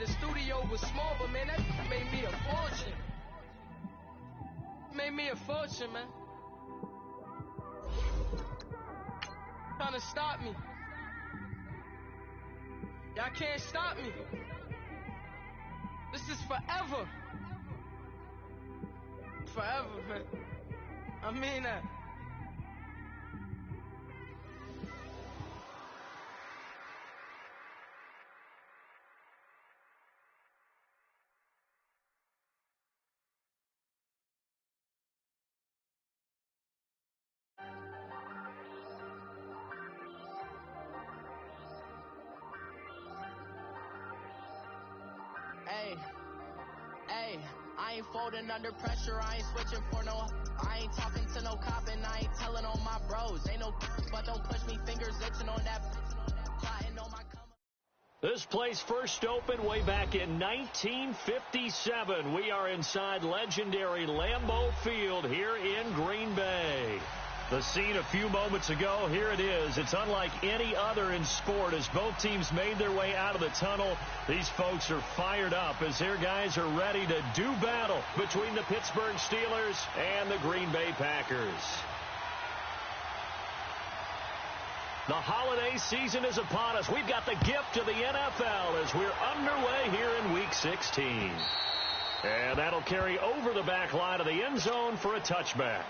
the studio was small, but man, that made me a fortune. Made me a fortune, man. Trying to stop me. Y'all can't stop me. This is forever. Forever, man. I mean that. Hey, I ain't folding under pressure, I ain't switching for no, I ain't talking to no cop and I ain't telling on my bros, ain't no, but don't push me, fingers itching on that, plotting on my come. This place first opened way back in 1957. We are inside legendary Lambeau Field here in Green Bay. The scene a few moments ago, here it is. It's unlike any other in sport as both teams made their way out of the tunnel. These folks are fired up as their guys are ready to do battle between the Pittsburgh Steelers and the Green Bay Packers. The holiday season is upon us. We've got the gift of the NFL as we're underway here in Week 16. And that'll carry over the back line of the end zone for a touchback.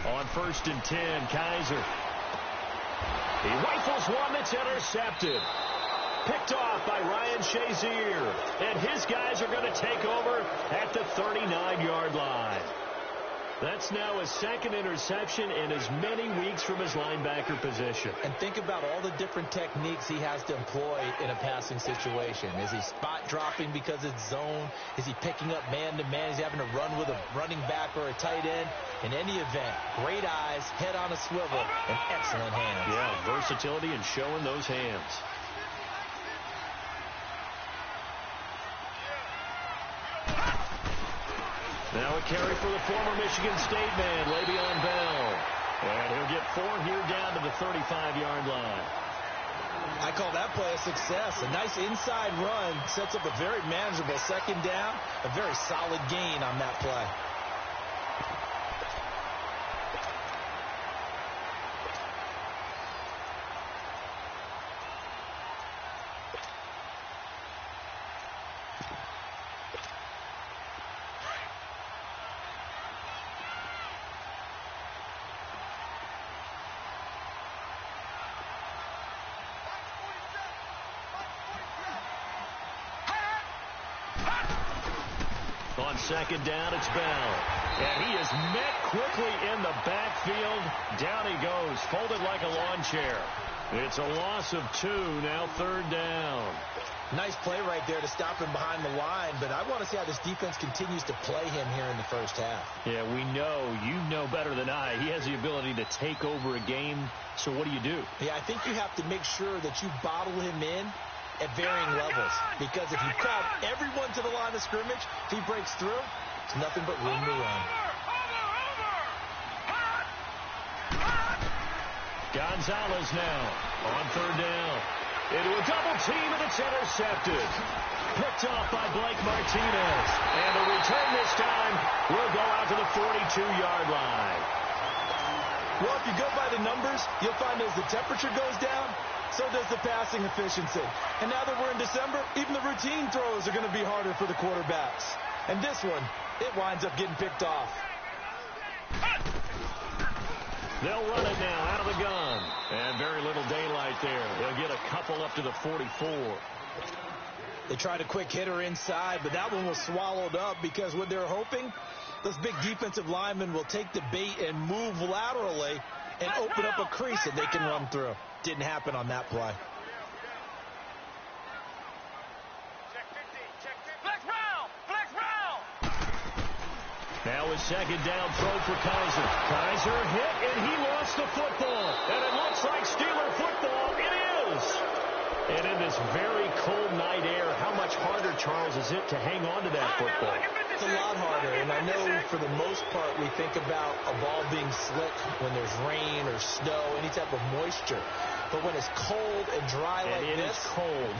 On 1st and 10, Kaiser. He rifles one that's intercepted. Picked off by Ryan Shazier. And his guys are going to take over at the 39-yard line. That's now his second interception in as many weeks from his linebacker position. And think about all the different techniques he has to employ in a passing situation. Is he spot dropping because it's zone? Is he picking up man-to-man? Is he having to run with a running back or a tight end? In any event, great eyes, head on a swivel, and excellent hands. Yeah, versatility and showing those hands. Now a carry for the former Michigan State man, Le'Veon Bell. And he'll get 4 here down to the 35-yard line. I call that play a success. A nice inside run sets up a very manageable second down. A very solid gain on that play. On second down, it's Bell. And he is met quickly in the backfield. Down he goes, folded like a lawn chair. It's a loss of 2, now 3rd down. Nice play right there to stop him behind the line, but I want to see how this defense continues to play him here in the first half. Yeah, we know, you know better than I, he has the ability to take over a game, so what do? Yeah, I think you have to make sure that you bottle him in at varying levels, because if you crowd everyone to the line of scrimmage, if he breaks through, it's nothing but room to run. Gonzalez now on 3rd down. Into a double team, and it's intercepted. Picked off by Blake Martinez. And the return this time will go out to the 42-yard line. Well, if you go by the numbers, you'll find as the temperature goes down, so does the passing efficiency. And now that we're in December, even the routine throws are going to be harder for the quarterbacks. And this one, it winds up getting picked off. They'll run it now out of the gun. And very little daylight there. They'll get a couple up to the 44. They tried a quick hitter inside, but that one was swallowed up because what they're hoping, those big defensive linemen will take the bait and move laterally and open up a crease that they can run through. Didn't happen on that play. Now Now a second down throw for Kaiser. Kaiser hit, and he lost the football. And it looks like Steeler football. It is. And in this very cold night air, how much harder, Charles, is it to hang on to that football? It's a lot harder, and I know for the most part we think about a ball being slick when there's rain or snow, any type of moisture. But when it's cold and dry like this,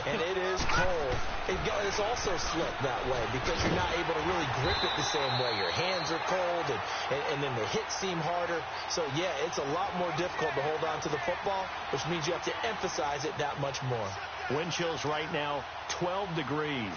and it is cold, it's also slick that way because you're not able to really grip it the same way. Your hands are cold, and then the hits seem harder. So, yeah, it's a lot more difficult to hold on to the football, which means you have to emphasize it that much more. Wind chills right now, 12 degrees.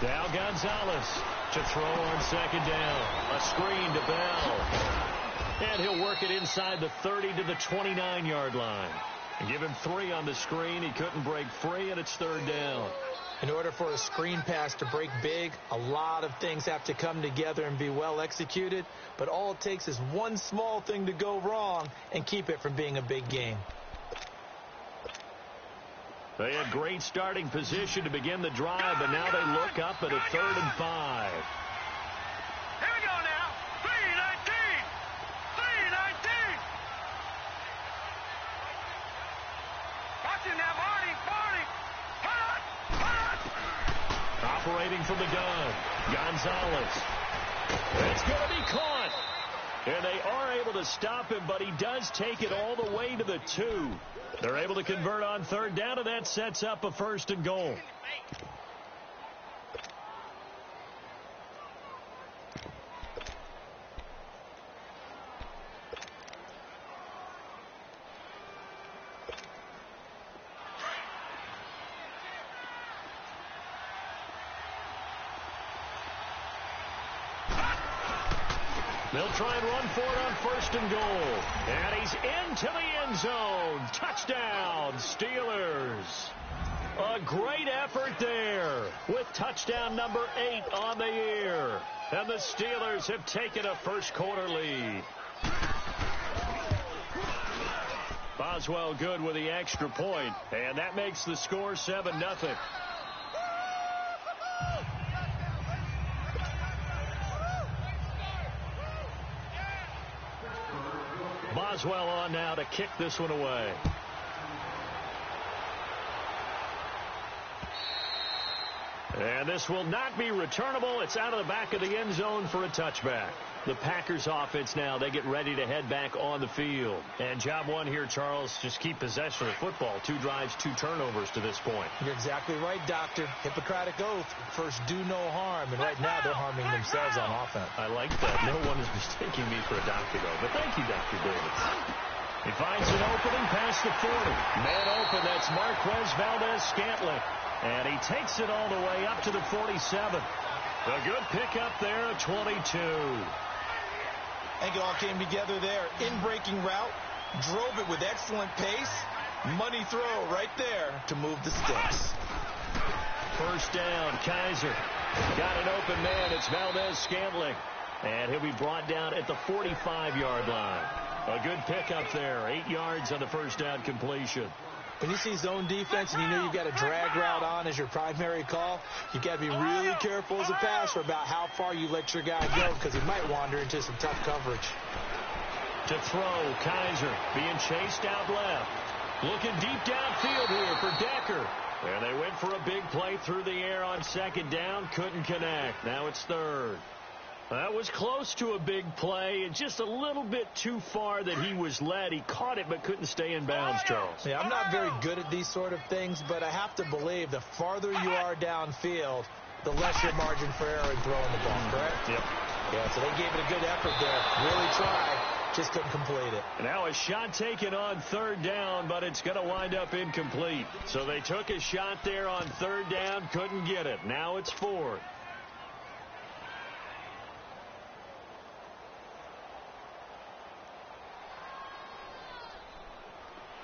Now Gonzalez to throw on second down. A screen to Bell. And he'll work it inside the 30 to the 29-yard line. Give him 3 on the screen. He couldn't break free, and it's third down. In order for a screen pass to break big, a lot of things have to come together and be well executed. But all it takes is one small thing to go wrong and keep it from being a big game. They had great starting position to begin the drive, but now they look up at a 3rd and 5. Here we go now. 3-19. 3-19. Watching now, Barney. Operating from the gun. Gonzalez. It's going to be caught. And they are able to stop him, but he does take it all the way to the 2. They're able to convert on third down, and that sets up a 1st and goal. They'll try and run for it on 1st and goal. And he's into the end zone. Touchdown, Steelers. A great effort there with touchdown number 8 on the year. And the Steelers have taken a first-quarter lead. Boswell good with the extra point, and that makes the score 7-0. Boswell on now to kick this one away. And this will not be returnable. It's out of the back of the end zone for a touchback. The Packers offense now, they get ready to head back on the field. And job one here, Charles, just keep possession of the football. 2 drives, 2 turnovers to this point. You're exactly right, Doctor. Hippocratic oath. First, do no harm. And right now, they're harming themselves on offense. I like that. No one is mistaking me for a doctor, though. But thank you, Dr. Davis. He finds an opening past the 40. Man open, that's Marquez Valdez-Scantling. And he takes it all the way up to the 47. A good pickup there at 22. I think it all came together there. In-breaking route, drove it with excellent pace. Money throw right there to move the sticks. First down, Kaiser. Got an open man. It's Valdez-Scantling. And he'll be brought down at the 45-yard line. A good pickup there. 8 yards on the first down completion. When you see zone defense and you know you've got a drag route on as your primary call, you've got to be really careful as a passer about how far you let your guy go because he might wander into some tough coverage. To throw, Kaiser being chased out left. Looking deep downfield here for Decker. And they went for a big play through the air on second down. Couldn't connect. Now it's third. That was close to a big play, and just a little bit too far that he was led. He caught it but couldn't stay in bounds, Charles. Yeah, I'm not very good at these sort of things, but I have to believe the farther you are downfield, the less your margin for error in throwing the ball, correct? Yep. Yeah, so they gave it a good effort there. Really tried, just couldn't complete it. Now a shot taken on third down, but it's going to wind up incomplete. So they took a shot there on third down, couldn't get it. Now it's fourth.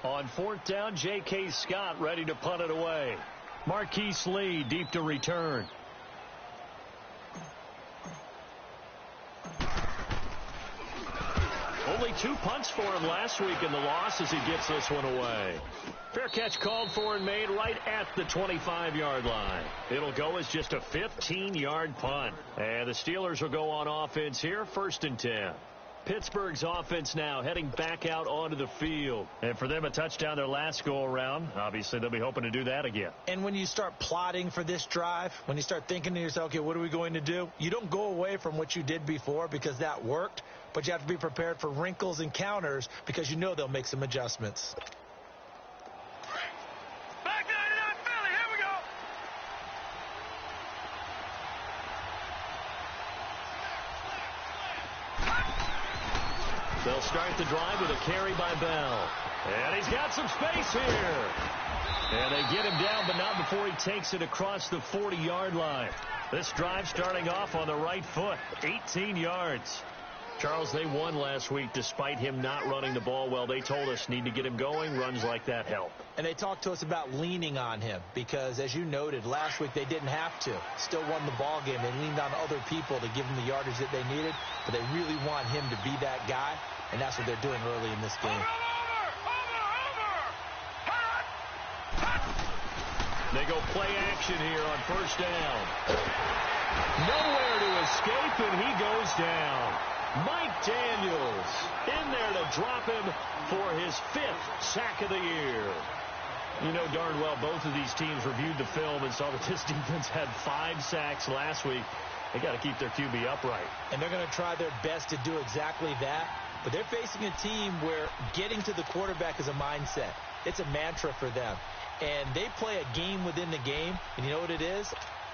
On fourth down, J.K. Scott ready to punt it away. Marquise Lee deep to return. Only 2 punts for him last week in the loss as he gets this one away. Fair catch called for and made right at the 25-yard line. It'll go as just a 15-yard punt. And the Steelers will go on offense here, 1st and 10. Pittsburgh's offense now heading back out onto the field. And for them, a touchdown their last go-around. Obviously, they'll be hoping to do that again. And when you start plotting for this drive, when you start thinking to yourself, okay, what are we going to do? You don't go away from what you did before because that worked, but you have to be prepared for wrinkles and counters because you know they'll make some adjustments. Back 99 Philly, here we go. They'll start the drive with a carry by Bell. And he's got some space here. And they get him down, but not before he takes it across the 40-yard line. This drive starting off on the right foot, 18 yards. Charles, they won last week despite him not running the ball well. They told us need to get him going. Runs like that help. And they talked to us about leaning on him because, as you noted, last week they didn't have to. Still won the ball game. They leaned on other people to give them the yardage that they needed, but they really want him to be that guy, and that's what they're doing early in this game. They go play action here on 1st down. Nowhere to escape, and he goes down. Mike Daniels in there to drop him for his 5th sack of the year. You know darn well both of these teams reviewed the film and saw that this defense had 5 sacks last week. They got to keep their QB upright. And they're going to try their best to do exactly that. But they're facing a team where getting to the quarterback is a mindset. It's a mantra for them. And they play a game within the game. And you know what it is?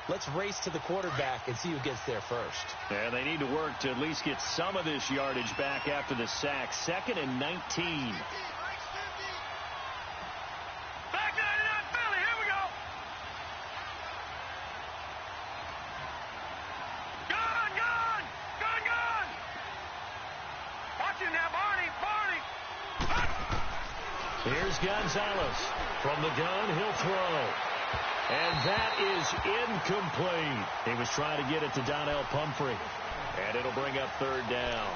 Let's race to the quarterback and see who gets there first. And they need to work to at least get some of this yardage back after the sack. 2nd and 19. Back 99 Philly, here we go. Gun. Watch him now, Barney. Here's Gonzalez. From the gun, he'll throw. And that is incomplete. He was trying to get it to Donnell Pumphrey. And it'll bring up 3rd down.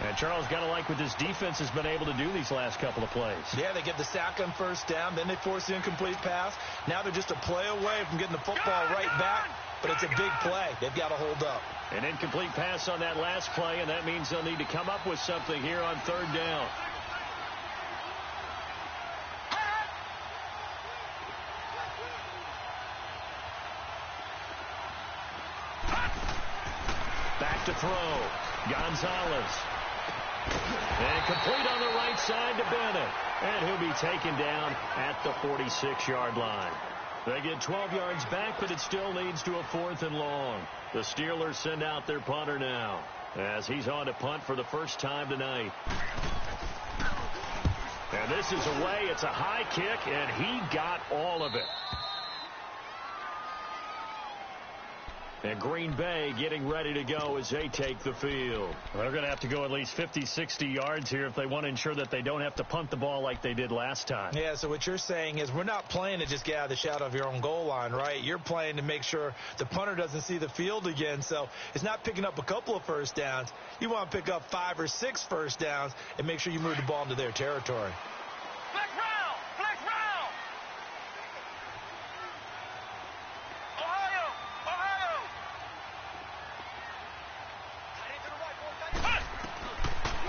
And Charles, got to like what this defense has been able to do these last couple of plays. Yeah, they get the sack on 1st down. Then they force the incomplete pass. Now they're just a play away from getting the football right back. But it's a big play. They've got to hold up. An incomplete pass on that last play, and that means they'll need to come up with something here on 3rd down. Back to throw. Gonzalez. And complete on the right side to Bennett. And he'll be taken down at the 46-yard line. They get 12 yards back, but it still leads to a 4th and long. The Steelers send out their punter now as he's on to punt for the first time tonight. And this is away. It's a high kick, and he got all of it. And Green Bay getting ready to go as they take the field. They're going to have to go at least 50, 60 yards here if they want to ensure that they don't have to punt the ball like they did last time. Yeah, so what you're saying is we're not playing to just get out of the shadow of your own goal line, right? You're playing to make sure the punter doesn't see the field again. So it's not picking up a couple of 1st downs. You want to pick up 5 or 6 1st downs and make sure you move the ball into their territory. Flex round.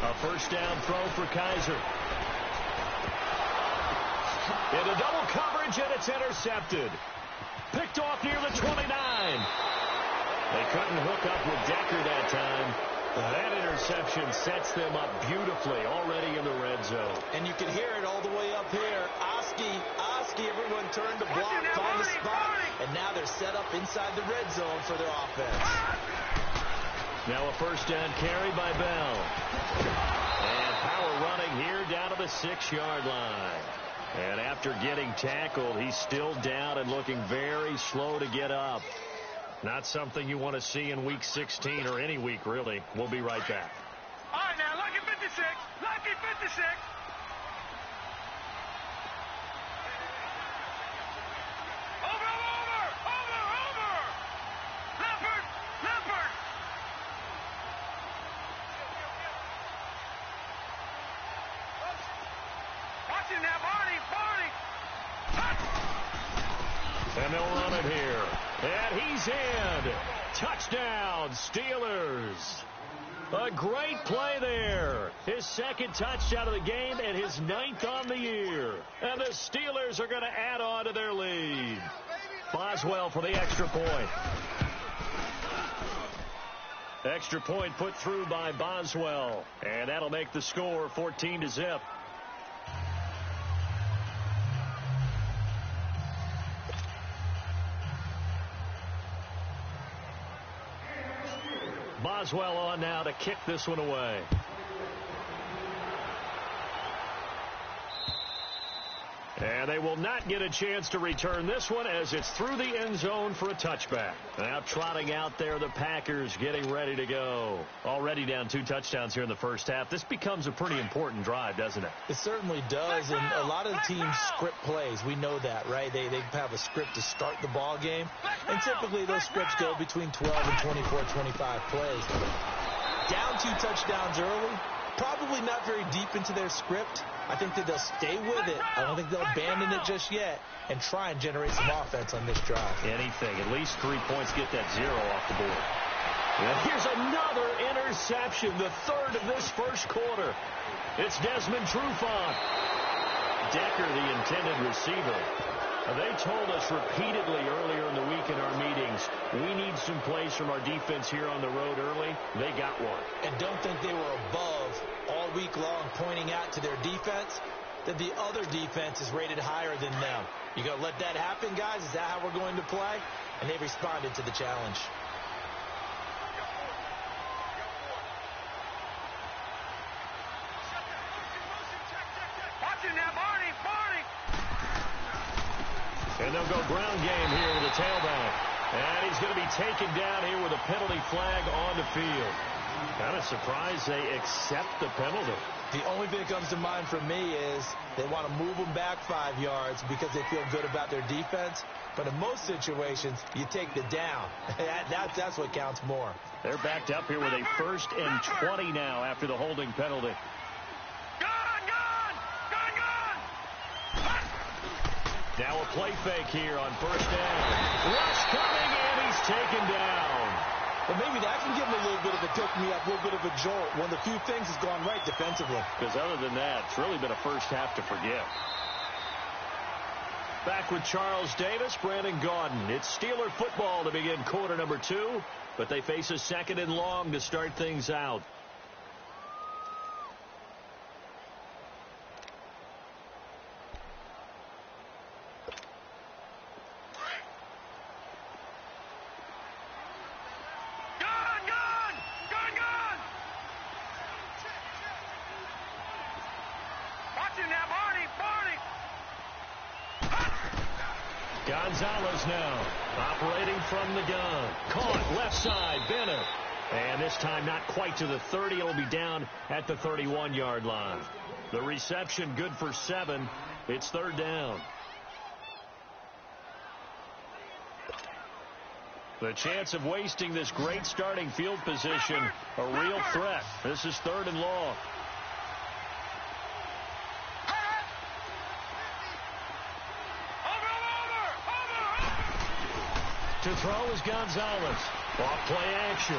A 1st down throw for Kaiser. Into double coverage, and it's intercepted. Picked off near the 29. They couldn't hook up with Decker that time. That interception sets them up beautifully already in the red zone. And you can hear it all the way up here. Oski, everyone turned to block, find the spot. And now they're set up inside the red zone for their offense. Now a 1st down carry by Bell. And power running here down to the 6-yard line. And after getting tackled, he's still down and looking very slow to get up. Not something you want to see in Week 16 or any week, really. We'll be right back. All right, now, lucky 56. Lucky 56. Over. him here. And he's in. Touchdown, Steelers. A great play there. His second touchdown of the game and his 9th on the year. And the Steelers are going to add on to their lead. Boswell for the extra point. Extra point put through by Boswell. And that'll make the score 14-0. Boswell on now to kick this one away. And they will not get a chance to return this one as it's through the end zone for a touchback. Now trotting out there, the Packers getting ready to go. Already down 2 touchdowns here in the first half. This becomes a pretty important drive, doesn't it? It certainly does, and a lot of the teams script plays. We know that, right? They have a script to start the ball game, and typically those scripts go between 12 and 24, 25 plays. Down 2 touchdowns early, probably not very deep into their script. I think that they'll stay with it. I don't think they'll abandon it just yet and try and generate some offense on this drive. Anything. At least 3 points, get that 0 off the board. And here's another interception, the 3rd of this first quarter. It's Desmond Trufant. Decker, the intended receiver. They told us repeatedly earlier in the week in our meetings, we need some plays from our defense here on the road early. They got one. And don't think they were above all week long pointing out to their defense that the other defense is rated higher than them. You going to let that happen, guys? Is that how we're going to play? And they responded to the challenge. Watch it now, Barney. And they'll go ground game here with a tailback. And he's going to be taken down here with a penalty flag on the field. Kind of surprised they accept the penalty. The only thing that comes to mind for me is they want to move them back 5 yards because they feel good about their defense. But in most situations, you take the down. That's what counts more. They're backed up here with a 1st and 20 now after the holding penalty. Now a play fake here on 1st down. Rush coming, and he's taken down. But maybe that can give him a little bit of a pick-me-up, a little bit of a jolt. One of the few things has gone right defensively. Because other than that, it's really been a first half to forget. Back with Charles Davis, Brandon Gaudin. It's Steeler football to begin quarter number 2, but they face a 2nd and long to start things out. Gonzalez now operating from the gun. Caught left side, Bennett. And this time not quite to the 30. It'll be down at the 31-yard line. The reception good for 7. It's 3rd down. The chance of wasting this great starting field position, a real threat. This is 3rd and long. To throw is Gonzalez. Off play action.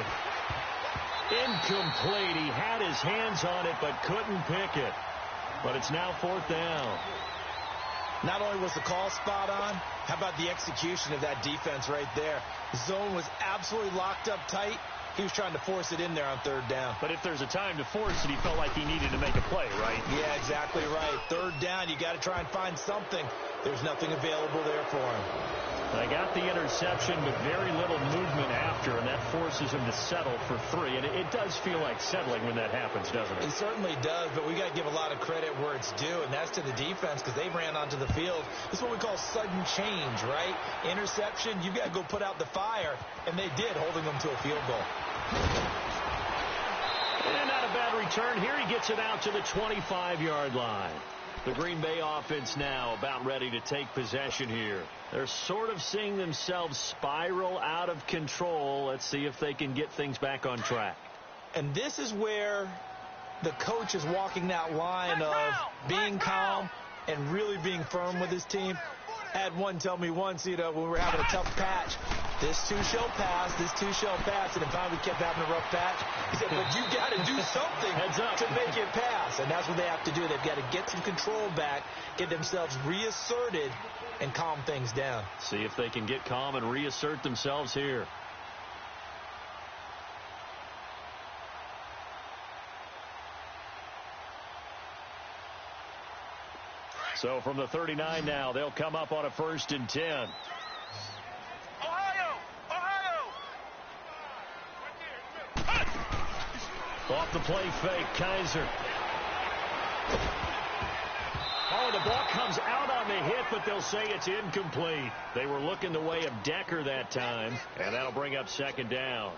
Incomplete. He had his hands on it but couldn't pick it. But it's now 4th down. Not only was the call spot on, how about the execution of that defense right there? The zone was absolutely locked up tight. He was trying to force it in there on 3rd down. But if there's a time to force it, he felt like he needed to make a play, right? Yeah, exactly right. 3rd down, you got to try and find something. There's nothing available there for him. They got the interception, but very little movement after, and that forces him to settle for 3. And it does feel like settling when that happens, doesn't it? It certainly does, but we got to give a lot of credit where it's due, and that's to the defense because they ran onto the field. This is what we call sudden change, right? Interception, you got to go put out the fire, and they did, holding them to a field goal. And not a bad return here. He gets it out to the 25-yard line. The Green Bay offense now about ready to take possession here. They're sort of seeing themselves spiral out of control. Let's see if they can get things back on track. And this is where the coach is walking that line of being calm and really being firm with his team. Had one tell me once, when we were having a tough patch, this too shall pass, this too shall pass, and if we kept having a rough patch, he said, but you got to do something to make it pass, and that's what they have to do. They've got to get some control back, get themselves reasserted, and calm things down. See if they can get calm and reassert themselves here. So from the 39 now, they'll come up on a 1st and 10. Ohio! Off the play fake, Kaiser. Oh, the ball comes out on the hit, but they'll say it's incomplete. They were looking the way of Decker that time, and that'll bring up 2nd down.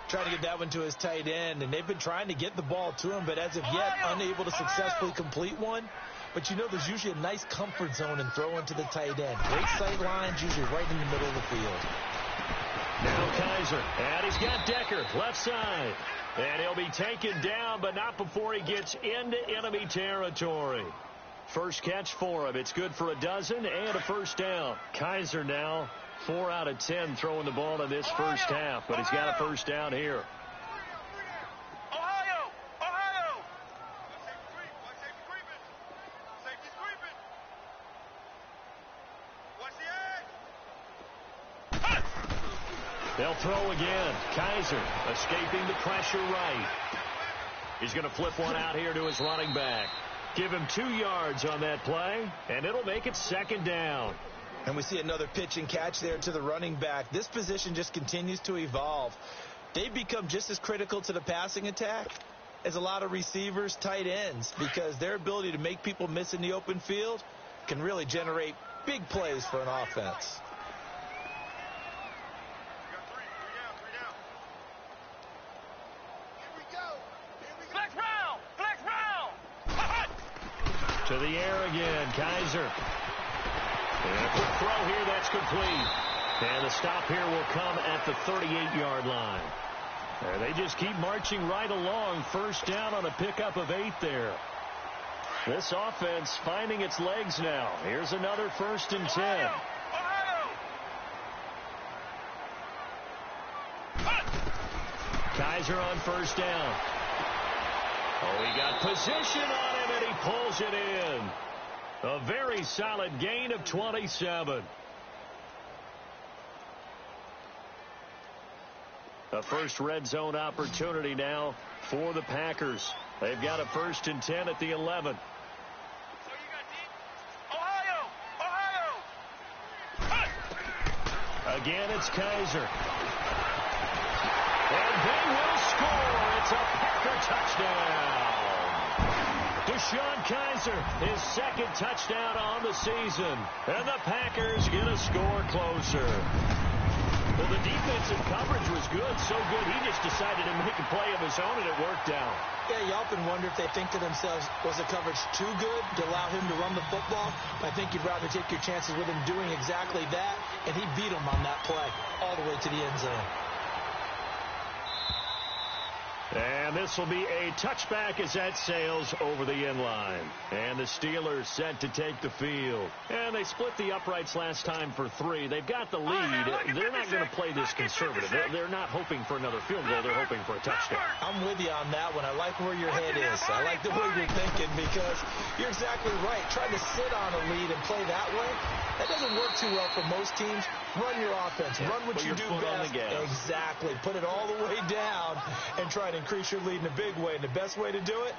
Trying to get that one to his tight end, and they've been trying to get the ball to him, but as of yet, unable to successfully complete one. But there's usually a nice comfort zone in throwing to the tight end. Great sight lines, usually right in the middle of the field. Now Kaiser, and he's got Decker, left side. And he'll be taken down, but not before he gets into enemy territory. First catch for him. It's good for a dozen and a 1st down. Kaiser now 4 out of 10 throwing the ball in this first half, but he's got a 1st down here. They'll throw again. Kaiser escaping the pressure right. He's going to flip one out here to his running back. Give him 2 yards on that play, and it'll make it 2nd down. And we see another pitch and catch there to the running back. This position just continues to evolve. They've become just as critical to the passing attack as a lot of receivers, tight ends, because their ability to make people miss in the open field can really generate big plays for an offense. To the air again, Kaiser. And a quick throw here, that's complete. And the stop here will come at the 38-yard line. And they just keep marching right along. 1st down on a pickup of 8 there. This offense finding its legs now. Here's another 1st and 10. Kaiser on 1st down. Oh, he got position on him, and he pulls it in. A very solid gain of 27. A first red zone opportunity now for the Packers. They've got a 1st and 10 at the 11. Again, it's Kaiser. And they will score. It's a Packer touchdown. DeShone Kaiser, his 2nd touchdown on the season. And the Packers get a score closer. Well, the defensive coverage was good, so good he just decided to make a play of his own, and it worked out. Yeah, you often wonder if they think to themselves, was the coverage too good to allow him to run the football? I think you'd rather take your chances with him doing exactly that, and he beat him on that play all the way to the end zone. And this will be a touchback as that sails over the end line. And the Steelers set to take the field. And they split the uprights last time for 3. They've got the lead. They're not going to play this conservative. They're not hoping for another field goal. They're hoping for a touchdown. I'm with you on that one. I like where your head is. I like the way you're thinking because you're exactly right. Trying to sit on a lead and play that way, that doesn't work too well for most teams. Run your offense. Run what you do best. Exactly. Put it all the way down and try to increase your lead in a big way. And the best way to do it,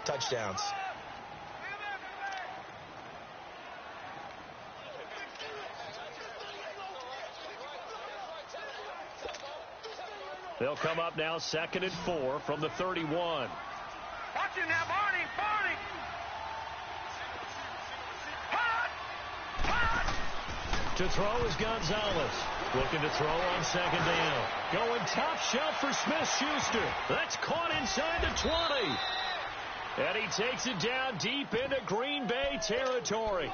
touchdowns. They'll come up now 2nd and 4 from the 31. Watch him now, Barney. To throw is Gonzalez. Looking to throw on 2nd down. Going top shelf for Smith-Schuster. That's caught inside the 20. And he takes it down deep into Green Bay territory.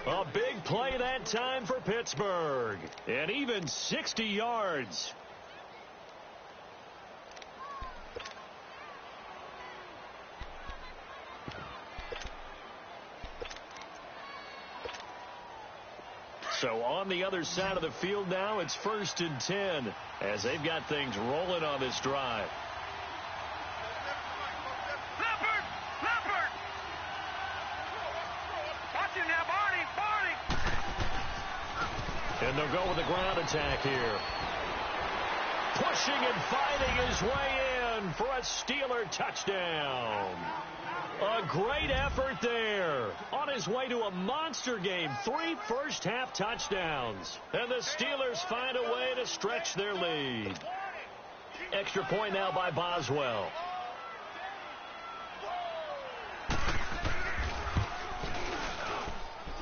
A big play that time for Pittsburgh. And even 60 yards. on the other side of the field now. It's 1st and 10 as they've got things rolling on this drive. And they'll go with the ground attack here. Pushing and fighting his way in for a Steeler touchdown. A great effort there. On his way to a monster game. 3 first-half touchdowns. And the Steelers find a way to stretch their lead. Extra point now by Boswell.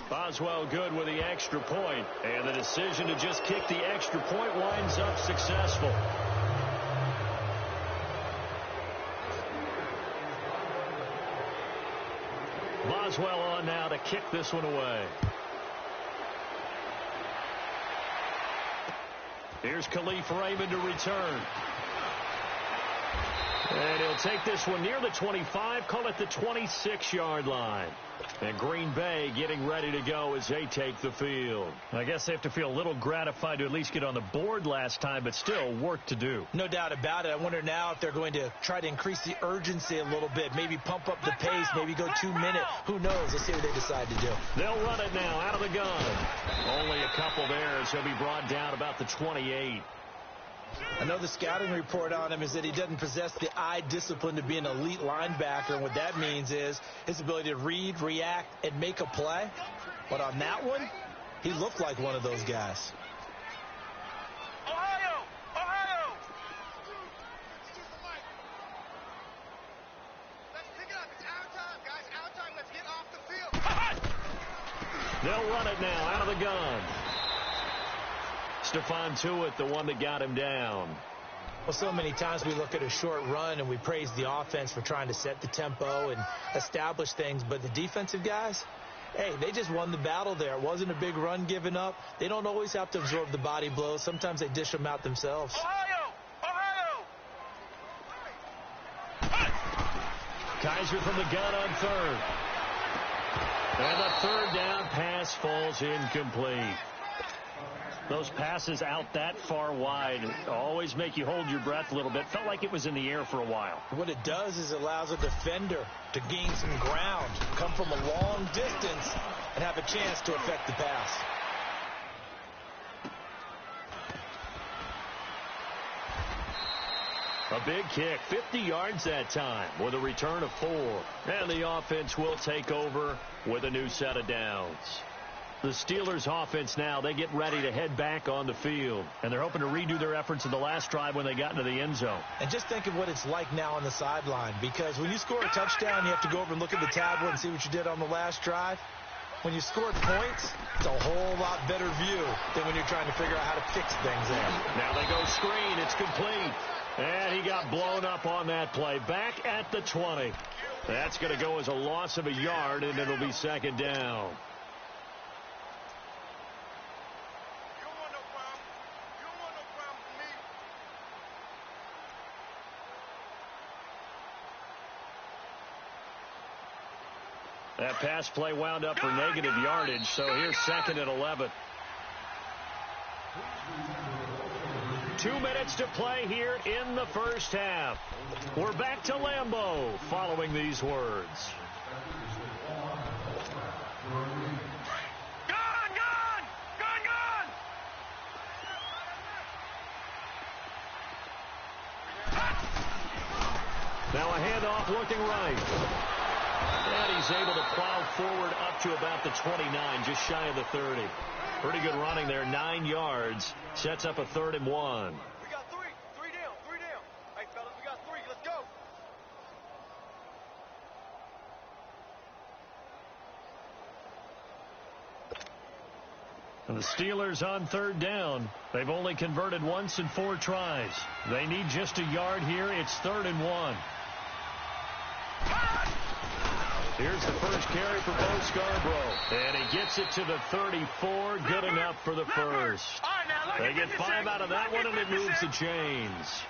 Boswell good with the extra point, and the decision to just kick the extra point winds up successful. Boswell on now to kick this one away. Here's Khalif Raymond to return. And he'll take this one near the 25, call it the 26-yard line. And Green Bay getting ready to go as they take the field. I guess they have to feel a little gratified to at least get on the board last time, but still work to do. No doubt about it. I wonder now if they're going to try to increase the urgency a little bit, maybe pump up the pace, maybe go 2 minutes. Who knows? Let's see what they decide to do. They'll run it now out of the gun. Only a couple there, so he'll be brought down about the 28. I know the scouting report on him is that he doesn't possess the eye discipline to be an elite linebacker, and what that means is his ability to read, react, and make a play. But on that one, he looked like one of those guys. Ohio! Ohio! Let's pick it up. It's our time, guys. Our time. Let's get off the field. They'll run it now out of the gun. Stephon Tuitt, the one that got him down. Well, so many times we look at a short run and we praise the offense for trying to set the tempo and establish things, but the defensive guys, hey, they just won the battle there. It wasn't a big run given up. They don't always have to absorb the body blows. Sometimes they dish them out themselves. Ohio! Ohio! Kaiser from the gun on third. And the third down pass falls incomplete. Those passes out that far wide always make you hold your breath a little bit. Felt like it was in the air for a while. What it does is it allows a defender to gain some ground, come from a long distance, and have a chance to affect the pass. A big kick, 50 yards that time with a return of 4. And the offense will take over with a new set of downs. The Steelers offense now, they get ready to head back on the field. And they're hoping to redo their efforts in the last drive when they got into the end zone. And just think of what it's like now on the sideline. Because when you score a touchdown, you have to go over and look at the tablet and see what you did on the last drive. When you score points, it's a whole lot better view than when you're trying to figure out how to fix things there. Now they go screen. It's complete. And he got blown up on that play. Back at the 20. That's going to go as a loss of a yard, and it'll be second down. That pass play wound up for negative yardage, so here's second and 11. 2 minutes to play here in the first half. We're back to Lambeau following these words. Gone! Gone! Gone! Gone! Now a handoff looking right. And he's able to plow forward up to about the 29, just shy of the 30. Pretty good running there, 9 yards. Sets up a 3rd and 1. We got 3. 3 down. 3 down. Hey, fellas, we got 3. Let's go. And the Steelers on 3rd down. They've only converted once in 4 tries. They need just a yard here. It's 3rd and 1. Here's the first carry for Bo Scarborough. And he gets it to the 34. Good enough for the first. They get 5 out of that one, and it moves the chains.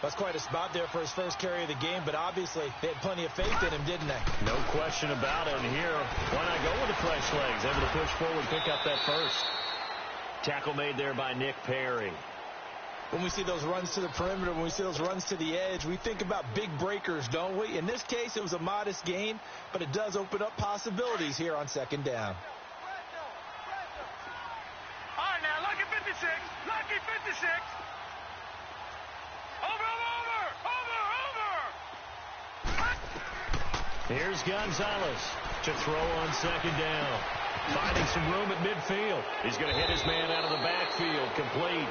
That's quite a spot there for his first carry of the game, but obviously they had plenty of faith in him, didn't they? No question about it. And here, why not go with the fresh legs? Able to push forward, pick up that first. Tackle made there by Nick Perry. When we see those runs to the perimeter, when we see those runs to the edge, we think about big breakers, don't we? In this case, it was a modest gain, but it does open up possibilities here on second down. All right, now, lucky 56. Lucky 56. Over. Here's Gonzalez to throw on second down. Finding some room at midfield. He's going to hit his man out of the backfield. Complete.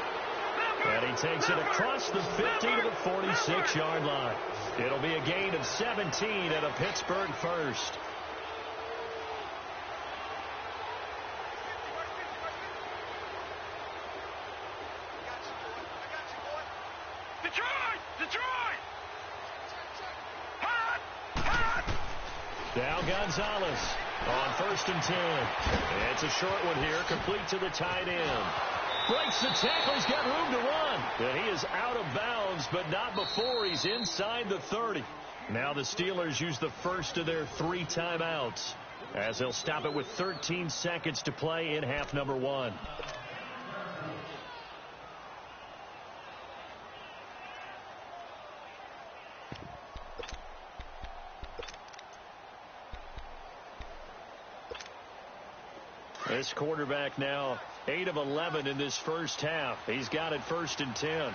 And he takes it across the 50 to the 46-yard line. It'll be a gain of 17 and a Pittsburgh first. Now Gonzalez on 1st and 10. It's a short one here, complete to the tight end. Breaks the tackle, he's got room to run. And he is out of bounds, but not before he's inside the 30. Now the Steelers use the first of their 3 timeouts, as they'll stop it with 13 seconds to play in half number 1. This quarterback now 8 of 11 in this first half. He's got it 1st and 10.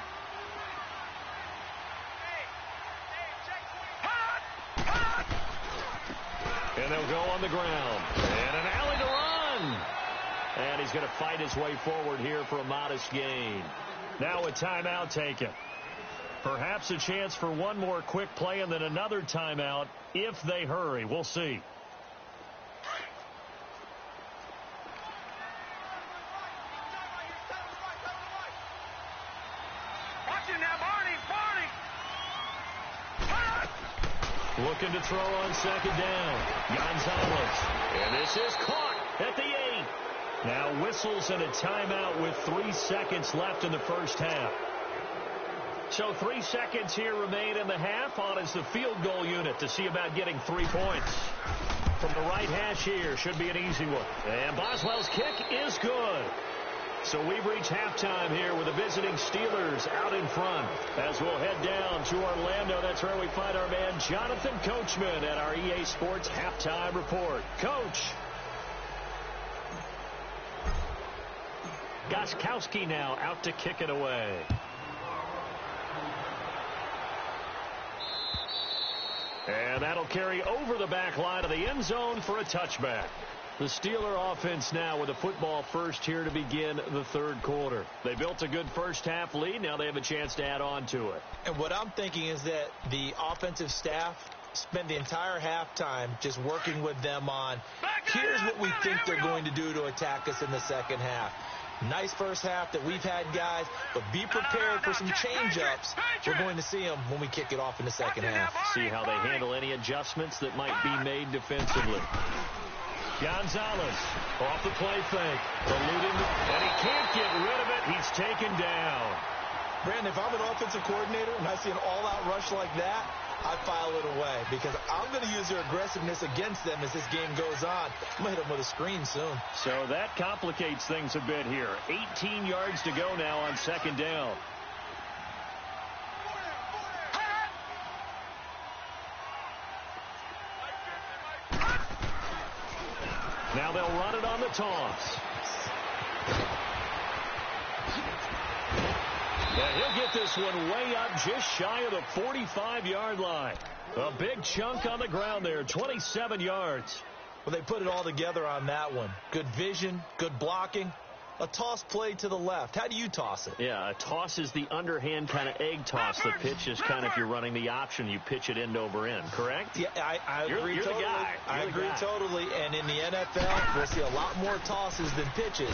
And they'll go on the ground. And an alley to run. And he's going to fight his way forward here for a modest gain. Now a timeout taken. Perhaps a chance for one more quick play and then another timeout if they hurry. We'll see. Looking to throw on second down. Gonzalez. And this is caught at the 8. Now whistles and a timeout with 3 seconds left in the first half. So 3 seconds here remain in the half. On is the field goal unit to see about getting 3 points. From the right hash here. Should be an easy one. And Boswell's kick is good. So we've reached halftime here with the visiting Steelers out in front. As we'll head down to Orlando, that's where we find our man Jonathan Coachman at our EA Sports Halftime Report. Coach. Gostkowski now out to kick it away. And that'll carry over the back line of the end zone for a touchback. The Steeler offense now with a football first here to begin the third quarter. They built a good first half lead. Now they have a chance to add on to it. And what I'm thinking is that the offensive staff spend the entire halftime just working with them on, here's what we think they're going to do to attack us in the second half. Nice first half that we've had, guys, but be prepared for some change-ups. We're going to see them when we kick it off in the second half. See how they handle any adjustments that might be made defensively. Gonzalez off the play fake. Eluding, and he can't get rid of it. He's taken down. Brandon, if I'm an offensive coordinator and I see an all-out rush like that, I file it away because I'm going to use their aggressiveness against them as this game goes on. I'm going to hit them with a screen soon. So that complicates things a bit here. 18 yards to go now on second down. Now they'll run it on the toss. And he'll get this one way up just shy of the 45-yard line. A big chunk on the ground there, 27 yards. Well, they put it all together on that one. Good vision, good blocking. A toss play to the left. How do you toss it? Yeah, a toss is the underhand kind of egg toss. The pitch is kind of, if you're running the option, you pitch it end over end, correct? Yeah, I agree you're totally. The guy. I agree totally. And in the NFL, we'll see a lot more tosses than pitches.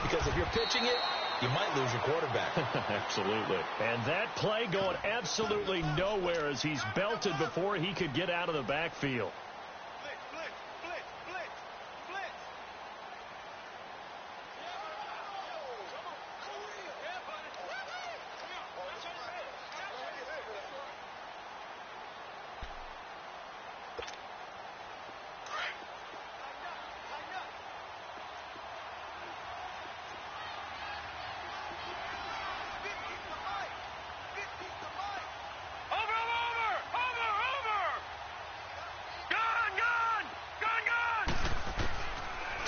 Because if you're pitching it, you might lose your quarterback. Absolutely. And that play going absolutely nowhere as he's belted before he could get out of the backfield.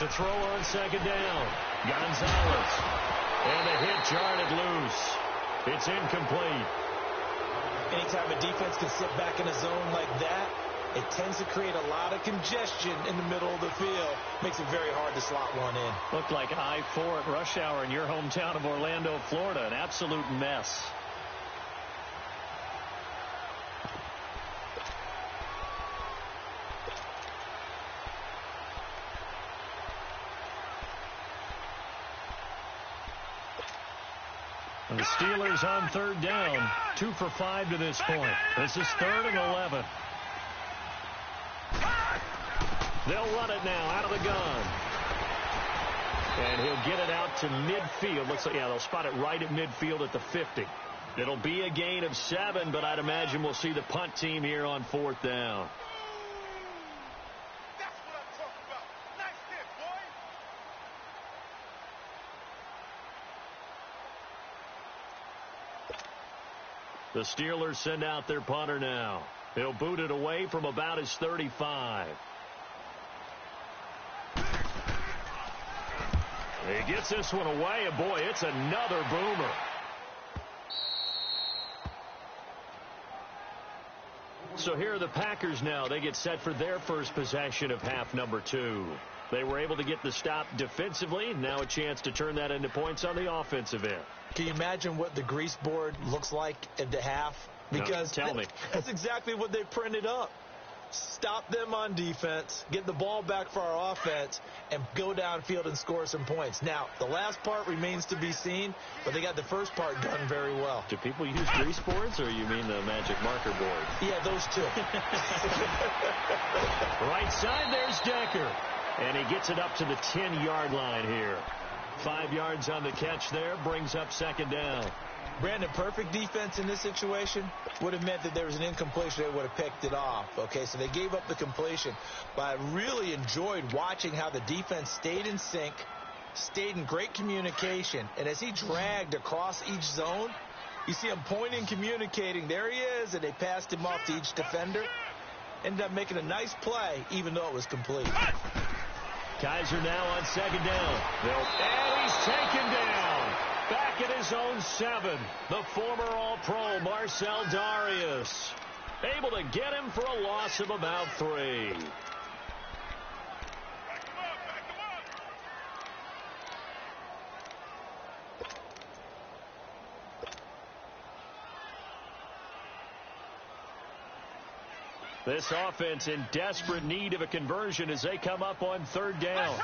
To throw on second down. Gonzalez. And the hit jarred loose. It's incomplete. Anytime a defense can sit back in a zone like that, it tends to create a lot of congestion in the middle of the field. Makes it very hard to slot one in. Looked like I-4 at rush hour in your hometown of Orlando, Florida. An absolute mess. And the Steelers on third down. 2 for 5 to this point. This is 3rd and 11. They'll run it now out of the gun. And he'll get it out to midfield. Looks like, yeah, they'll spot it right at midfield at the 50. It'll be a gain of 7, but I'd imagine we'll see the punt team here on 4th down. That's what I'm talking about. Nice hit, boy. The Steelers send out their punter now. He'll boot it away from about his 35. He gets this one away, and boy, it's another boomer. So here are the Packers now. They get set for their first possession of half number 2. They were able to get the stop defensively. Now a chance to turn that into points on the offensive end. Can you imagine what the grease board looks like at the half? Because no, tell me. That's exactly what they printed up. Stop them on defense, get the ball back for our offense, and go downfield and score some points. Now, the last part remains to be seen, but they got the first part done very well. Do people use grease boards, or you mean the magic marker board? Yeah, those two. Right side, there's Decker. And he gets it up to the 10-yard line here. 5 yards on the catch there, brings up second down. Brandon, perfect defense in this situation would have meant that there was an incompletion. They would have picked it off. Okay, so they gave up the completion. But I really enjoyed watching how the defense stayed in sync, stayed in great communication. And as he dragged across each zone, you see him pointing, communicating. There he is, and they passed him off to each defender. Ended up making a nice play, even though it was complete. Kaiser now on second down. And he's taken down. Back at his own 7, the former All-Pro Marcel Darius. Able to get him for a loss of about 3. This offense in desperate need of a conversion as they come up on third down.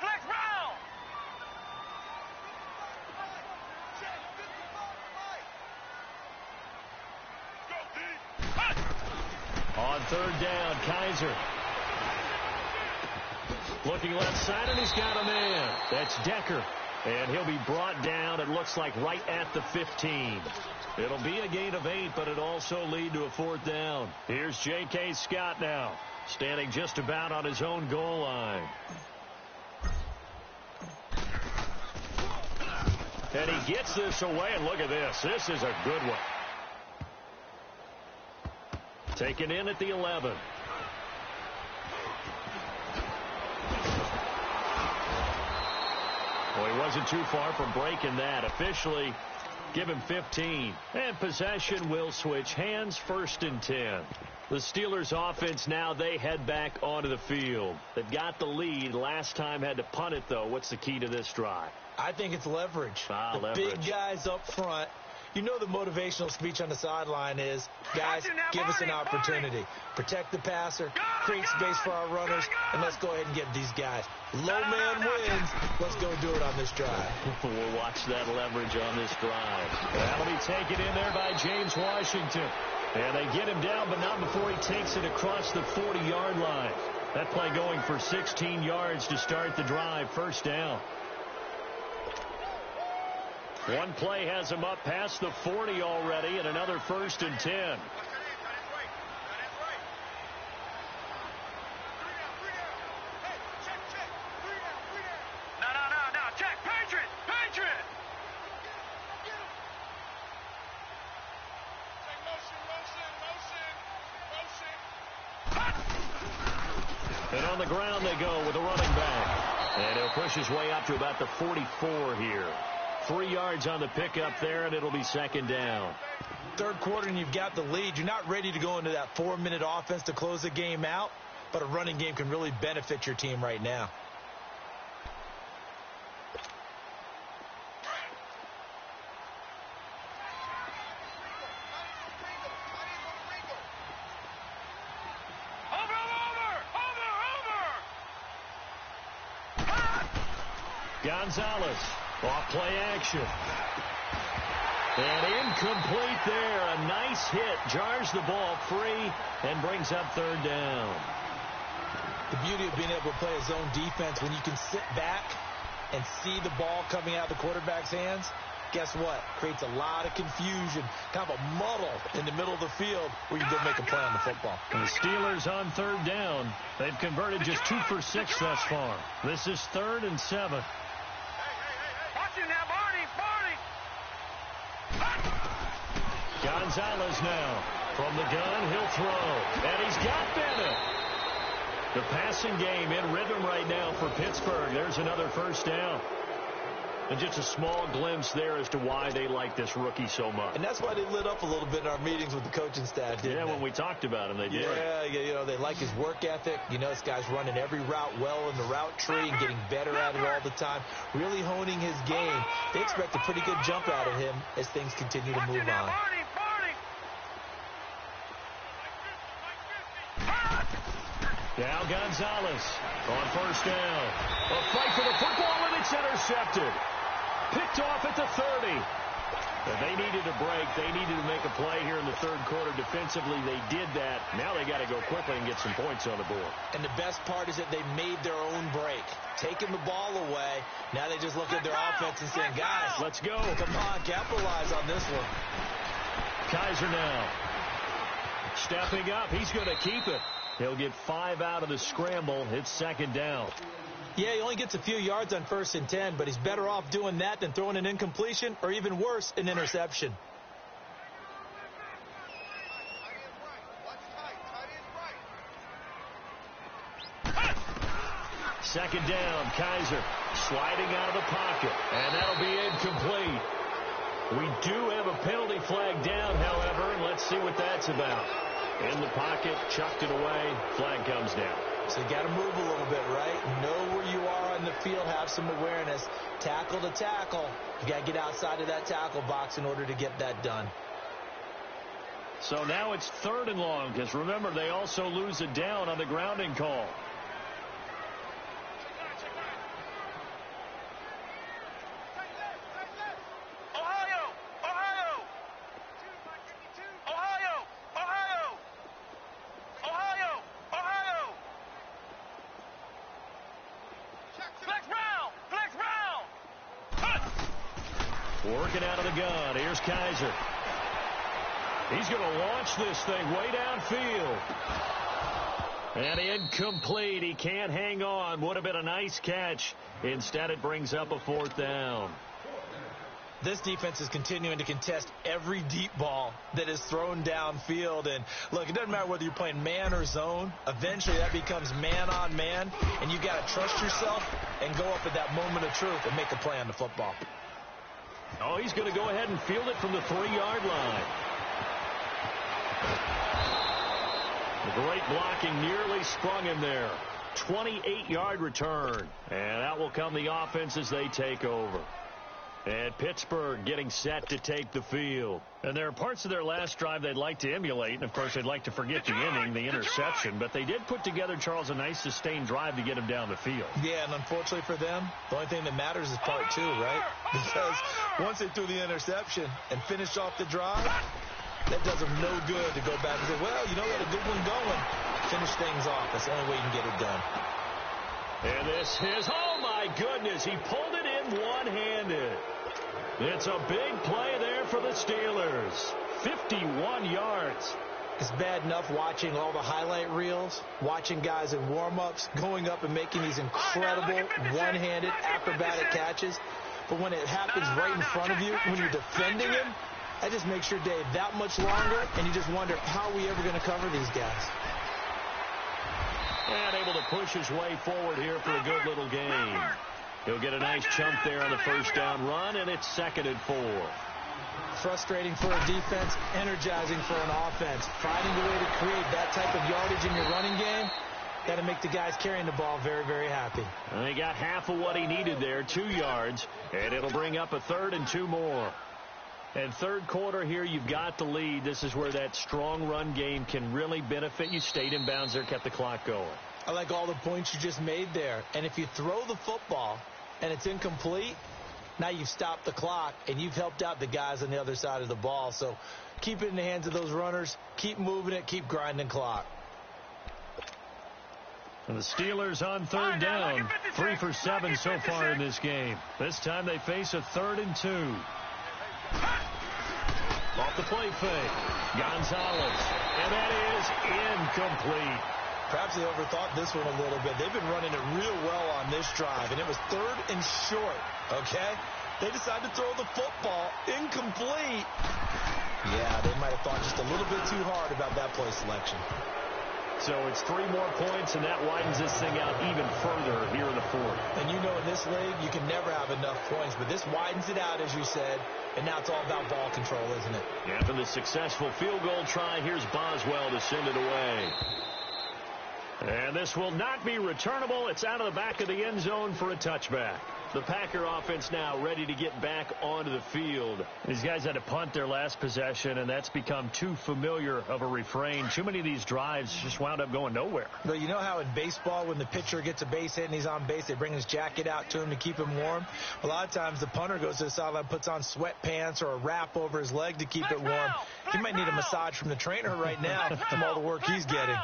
Flex round. On third down, Kaiser. Looking left side, and he's got a man. That's Decker. And he'll be brought down, it looks like, right at the 15. It'll be a gain of 8, but it also lead to a 4th down. Here's J.K. Scott now, standing just about on his own goal line. And he gets this away, and look at this. This is a good one. Taken in at the 11. Well, he wasn't too far from breaking that. Officially, give him 15. And possession will switch hands, 1st and 10. The Steelers offense now, they head back onto the field. They've got the lead. Last time had to punt it, though. What's the key to this drive? I think it's leverage. Leverage. Big guys up front. You know the motivational speech on the sideline is, guys, give us an opportunity. Protect the passer, create space for our runners, and let's go ahead and get these guys. Low man wins. Let's go do it on this drive. We'll watch that leverage on this drive. That'll be taken in there by James Washington. And they get him down, but not before he takes it across the 40-yard line. That play going for 16 yards to start the drive. 1st down. One play has him up past the 40 already, and another 1st and 10. No, check. Patriot. Motion. And on the ground they go with a running back. And he'll push his way up to about the 44 here. 3 yards on the pickup there, and it'll be second down. Third quarter, and you've got the lead. You're not ready to go into that 4-minute offense to close the game out, but a running game can really benefit your team right now. Gonzalez, off play action. And incomplete there. A nice hit. Jars the ball free and brings up third down. The beauty of being able to play a zone defense, when you can sit back and see the ball coming out of the quarterback's hands, guess what? Creates a lot of confusion, kind of a muddle in the middle of the field where you can go make a play on the football. And the Steelers on third down. They've converted just 2 for 6 thus far. This is 3rd and 7. Gonzalez now from the gun. He'll throw. And he's got Bennett. The passing game in rhythm right now for Pittsburgh. There's another first down. And just a small glimpse there as to why they like this rookie so much. And that's why they lit up a little bit in our meetings with the coaching staff, didn't they? When we talked about him, they did. Yeah, you know, they like his work ethic. You know, this guy's running every route well in the route tree and getting better at it all the time, really honing his game. They expect a pretty good jump out of him as things continue to move on. Now Gonzalez on first down. A fight for the football, and it's intercepted. Picked off at the 30. And they needed a break. They needed to make a play here in the third quarter. Defensively, they did that. Now they got to go quickly and get some points on the board. And the best part is that they made their own break. Taking the ball away. Now they just look at their offense and saying, guys, let's go. Come on, capitalize on this one. Kaiser now. Stepping up. He's going to keep it. He'll get 5 out of the scramble. It's second down. Yeah, he only gets a few yards on 1st and 10, but he's better off doing that than throwing an incompletion or even worse, an interception. Second down, Kaiser sliding out of the pocket, and that'll be incomplete. We do have a penalty flag down, however, and let's see what that's about. In the pocket, chucked it away, flag comes down. So you got to move a little bit, right? Know where you are on the field, have some awareness. Tackle to tackle. You got to get outside of that tackle box in order to get that done. So now it's 3rd and long, because remember, they also lose a down on the grounding call. Working out of the gun. Here's Kaiser. He's going to launch this thing way downfield. And incomplete. He can't hang on. Would have been a nice catch. Instead, it brings up a 4th down. This defense is continuing to contest every deep ball that is thrown downfield. And, look, it doesn't matter whether you're playing man or zone. Eventually, that becomes man-on-man. And you've got to trust yourself and go up at that moment of truth and make a play on the football. Oh, he's going to go ahead and field it from the 3-yard line. The great blocking nearly sprung him there. 28-yard return. And that will come the offense as they take over. And Pittsburgh getting set to take the field. And there are parts of their last drive they'd like to emulate. And, of course, they'd like to forget the inning, the interception. But they did put together, Charles, a nice sustained drive to get him down the field. Yeah, and unfortunately for them, the only thing that matters is part 2, right? Because once they threw the interception and finished off the drive, that does them no good to go back and say, well, you know, we had a good one going. Finish things off. That's the only way you can get it done. And this is, oh, my goodness, he pulled it in one-handed. It's a big play there for the Steelers. 51 yards. It's bad enough watching all the highlight reels, watching guys in warm-ups, going up and making these incredible one-handed acrobatic catches. But when it happens right in front of you, when you're defending him, that just makes your day that much longer, and you just wonder, how are we ever going to cover these guys? And able to push his way forward here for a good little gain. He'll get a nice chunk there on the first down run, and it's 2nd and 4. Frustrating for a defense, energizing for an offense. Finding a way to create that type of yardage in your running game, that'll make the guys carrying the ball very, very happy. And he got half of what he needed there, 2 yards, and it'll bring up a 3rd and 2 more. And third quarter here, you've got the lead. This is where that strong run game can really benefit you. Stayed in bounds there, kept the clock going. I like all the points you just made there. And if you throw the football and it's incomplete, now you've stopped the clock and you've helped out the guys on the other side of the ball. So keep it in the hands of those runners. Keep moving it. Keep grinding clock. And the Steelers on 3rd down. 3 for 7 so far in this game. This time they face a 3rd and 2. Off the play fake. Gonzalez. And that is incomplete. Perhaps they overthought this one a little bit. They've been running it real well on this drive, and it was 3rd and short, okay? They decided to throw the football incomplete. Yeah, they might have thought just a little bit too hard about that play selection. So it's 3 more points, and that widens this thing out even further here in the 4th. And you know in this league, you can never have enough points, but this widens it out, as you said, and now it's all about ball control, isn't it? After the successful field goal try, here's Boswell to send it away. And this will not be returnable. It's out of the back of the end zone for a touchback. The Packer offense now ready to get back onto the field. These guys had to punt their last possession, and that's become too familiar of a refrain. Too many of these drives just wound up going nowhere. Well, you know how in baseball, when the pitcher gets a base hit and he's on base, they bring his jacket out to him to keep him warm? A lot of times the punter goes to the sideline, puts on sweatpants or a wrap over his leg to keep it warm. He might need a massage from the trainer right now from all the work he's getting.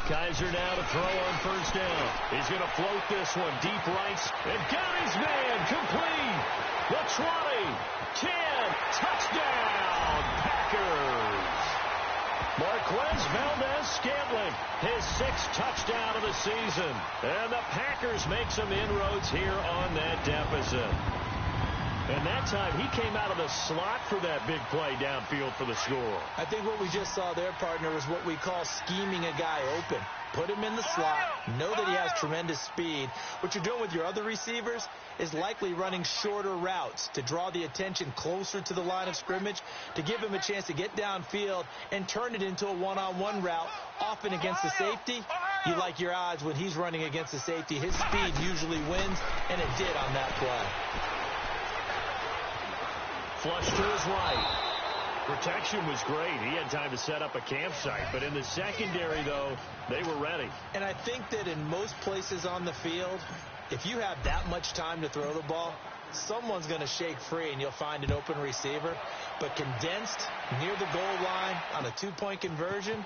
Kaiser now to throw on first down. He's going to float this one deep right. And got his man complete. The 20, 10, touchdown, Packers. Marquez Valdez-Scantling, his 6th touchdown of the season. And the Packers make some inroads here on that deficit. And that time, he came out of the slot for that big play downfield for the score. I think what we just saw there, partner, was what we call scheming a guy open. Put him in the slot, know that he has tremendous speed. What you're doing with your other receivers is likely running shorter routes to draw the attention closer to the line of scrimmage, to give him a chance to get downfield and turn it into a one-on-one route, often against the safety. You like your odds when he's running against the safety. His speed usually wins, and it did on that play. Flush to his right. Protection was great. He had time to set up a campsite. But in the secondary, though, they were ready. And I think that in most places on the field, if you have that much time to throw the ball, someone's going to shake free and you'll find an open receiver. But condensed near the goal line on a 2-point conversion,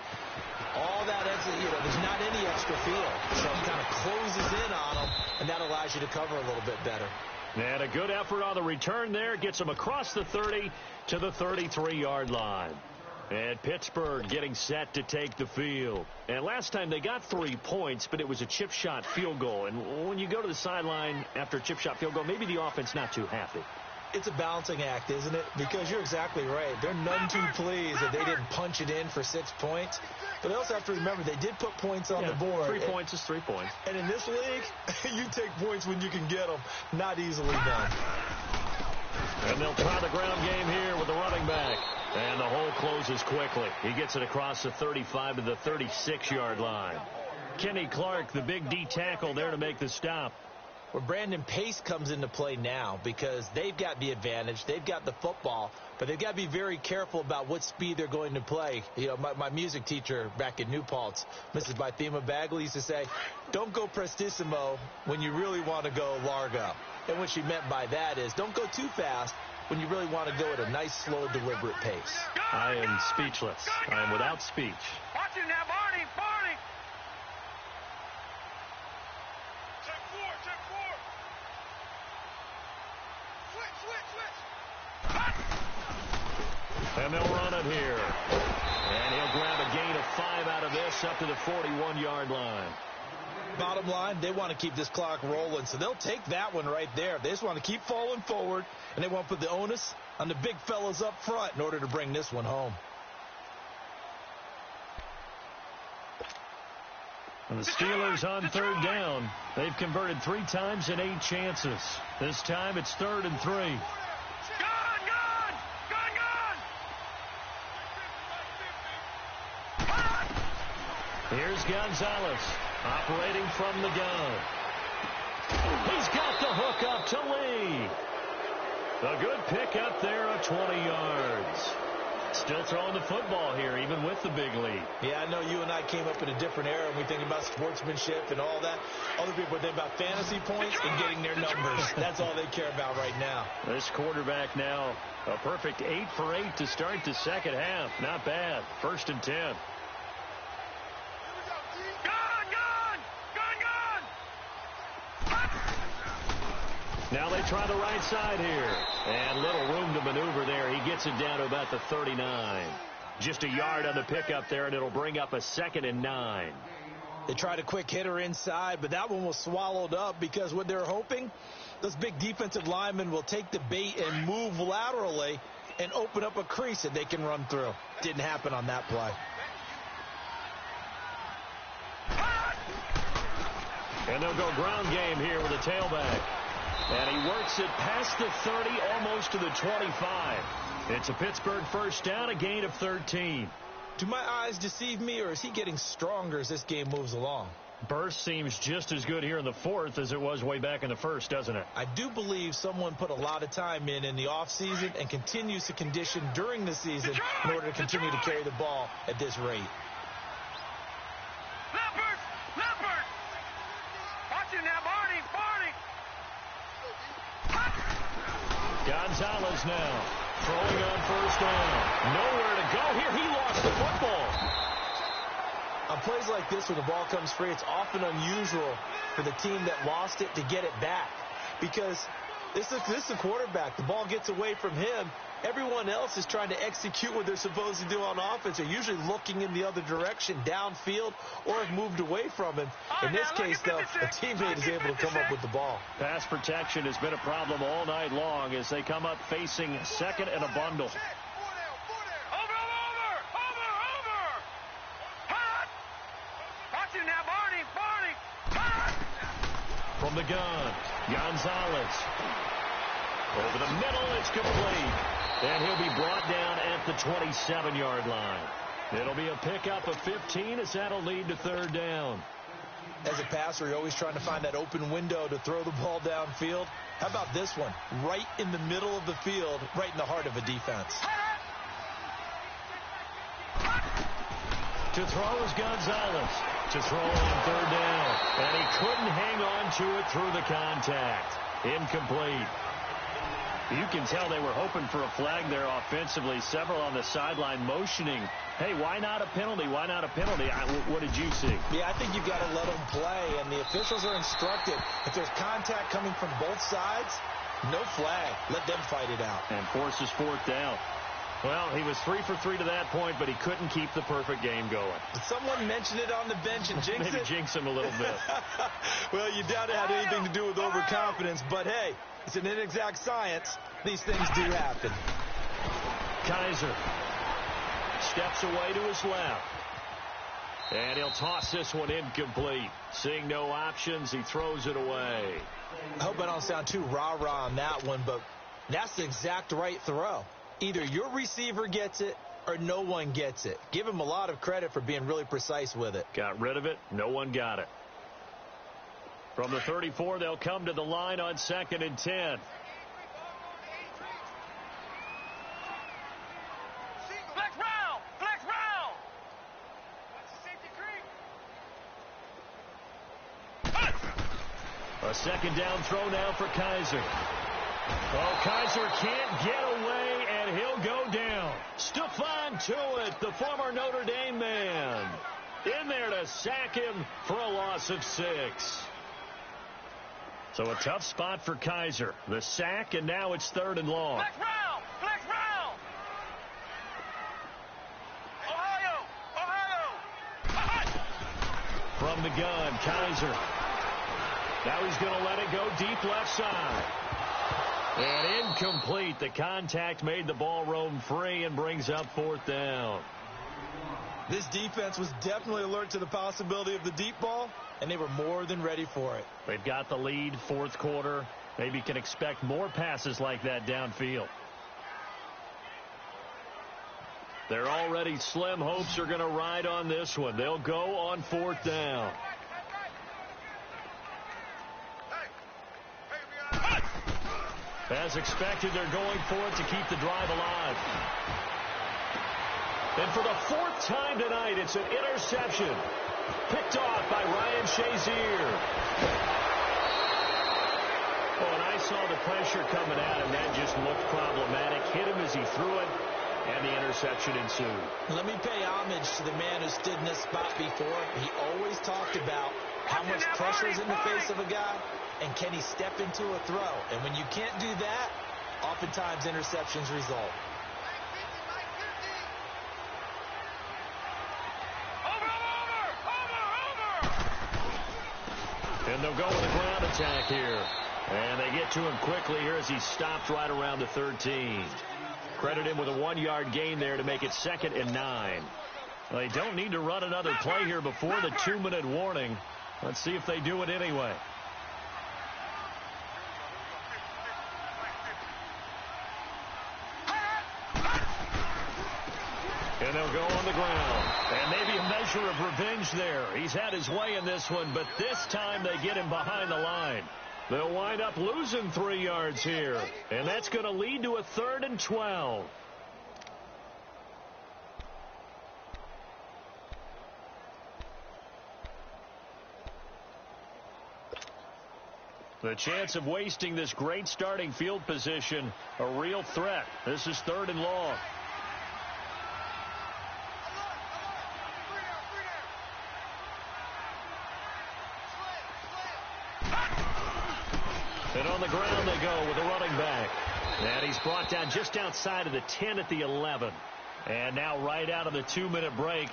all that extra, there's not any extra field. So it kind of closes in on them, and that allows you to cover a little bit better. And a good effort on the return there. Gets him across the 30 to the 33-yard line. And Pittsburgh getting set to take the field. And last time they got 3 points, but it was a chip shot field goal. And when you go to the sideline after a chip shot field goal, maybe the offense not too happy. It's a balancing act, isn't it? Because you're exactly right. They're none too pleased that they didn't punch it in for 6 points. But they also have to remember they did put points on the board. 3 points is 3 points. And in this league, you take points when you can get them. Not easily done. And they'll try the ground game here with the running back. And the hole closes quickly. He gets it across the 35 to the 36-yard line. Kenny Clark, the big D tackle, there to make the stop. Where Brandon Pace comes into play now, because they've got the advantage. They've got the football, but they've got to be very careful about what speed they're going to play. My music teacher back in New Paltz, Mrs. Bythema Bagley, used to say, don't go prestissimo when you really want to go largo. And what she meant by that is don't go too fast when you really want to go at a nice, slow, deliberate pace. I am speechless. I am without speech. Watch it now, Barney! And they'll run it here. And he'll grab a gain of 5 out of this up to the 41-yard line. Bottom line, they want to keep this clock rolling, so they'll take that one right there. They just want to keep falling forward, and they want to put the onus on the big fellas up front in order to bring this one home. And the Steelers on third down. They've converted 3 times in 8 chances. This time it's 3rd and 3. Gone! Here's Gonzalez operating from the gun. He's got the hook up to Lee. A good pickup there of 20 yards. Still throwing the football here, even with the big lead. Yeah, I know you and I came up in a different era, and we think about sportsmanship and all that. Other people think about fantasy points and getting their numbers. That's all they care about right now. This quarterback now, a perfect 8 for 8 to start the second half. Not bad. 1st and 10. Now they try the right side here. And little room to maneuver there. He gets it down to about the 39. Just a yard on the pickup there, and it'll bring up a 2nd and 9. They tried a quick hitter inside, but that one was swallowed up because what they're hoping, those big defensive linemen will take the bait and move laterally and open up a crease that they can run through. Didn't happen on that play. And they'll go ground game here with a tailback. And he works it past the 30, almost to the 25. It's a Pittsburgh first down, a gain of 13. Do my eyes deceive me, or is he getting stronger as this game moves along? Burst seems just as good here in the 4th as it was way back in the 1st, doesn't it? I do believe someone put a lot of time in the offseason and continues to condition during the season in order to continue to carry the ball at this rate. Leopard! Watch you now, Barney! Gonzalez now throwing on first down. Nowhere to go here. He lost the football. On plays like this, when the ball comes free, it's often unusual for the team that lost it to get it back. Because this is a quarterback. The ball gets away from him. Everyone else is trying to execute what they're supposed to do on offense. They're usually looking in the other direction, downfield, or have moved away from him. In this case, though, a teammate is able to come up with the ball. Pass protection has been a problem all night long as they come up facing 2nd and a bundle. Over! Hot! Watch you now, Barney! Hot! From the gun, Gonzalez. Over the middle, it's complete. And he'll be brought down at the 27-yard line. It'll be a pickup of 15 as that'll lead to 3rd down. As a passer, you're always trying to find that open window to throw the ball downfield. How about this one? Right in the middle of the field, right in the heart of a defense. To throw is Gonzalez. To throw on 3rd down. And he couldn't hang on to it through the contact. Incomplete. You can tell they were hoping for a flag there offensively. Several on the sideline motioning, hey, why not a penalty? Why not a penalty? What did you see? Yeah, I think you've got to let them play, and the officials are instructed. If there's contact coming from both sides, no flag. Let them fight it out. And forces 4th down. Well, he was 3 for 3 to that point, but he couldn't keep the perfect game going. Did someone mention it on the bench and jinx it? Maybe jinx him a little bit. Well, you doubt it had anything to do with overconfidence, but hey, it's an inexact science. These things do happen. Kaiser steps away to his left. And he'll toss this one incomplete. Seeing no options, he throws it away. I hope I don't sound too rah-rah on that one, but that's the exact right throw. Either your receiver gets it or no one gets it. Give him a lot of credit for being really precise with it. Got rid of it. No one got it. From the 34, they'll come to the line on 2nd and 10. Flex round! A 2nd down throw now for Kaiser. Oh, Kaiser can't get away, and he'll go down. Stephon Tuitt, the former Notre Dame man, in there to sack him for a loss of 6. So a tough spot for Kaiser. The sack, and now it's 3rd and long. Flex round! Ohio! From the gun, Kaiser. Now he's going to let it go deep left side. And incomplete. The contact made the ball roam free and brings up 4th down. This defense was definitely alert to the possibility of the deep ball, and they were more than ready for it. They've got the lead, 4th quarter. Maybe can expect more passes like that downfield. Their already slim hopes are going to ride on this one. They'll go on 4th down. As expected, they're going for it to keep the drive alive. And for the 4th time tonight, it's an interception. Picked off by Ryan Shazier. Oh, and I saw the pressure coming at him. That just looked problematic. Hit him as he threw it, and the interception ensued. Let me pay homage to the man who stood in this spot before. He always talked about how much pressure is in the face of a guy, and can he step into a throw? And when you can't do that, oftentimes interceptions result. And they'll go with a ground attack here. And they get to him quickly here as he stopped right around the 13. Credit him with a 1-yard gain there to make it 2nd and 9. Well, they don't need to run another play here before the 2-minute warning. Let's see if they do it anyway. And they'll go on the ground. And maybe a measure of revenge there. He's had his way in this one, but this time they get him behind the line. They'll wind up losing 3 yards here. And that's going to lead to a 3rd and 12. The chance of wasting this great starting field position, a real threat. This is 3rd and long. And on the ground they go with a running back. And he's brought down just outside of the 10 at the 11. And now right out of the 2-minute break,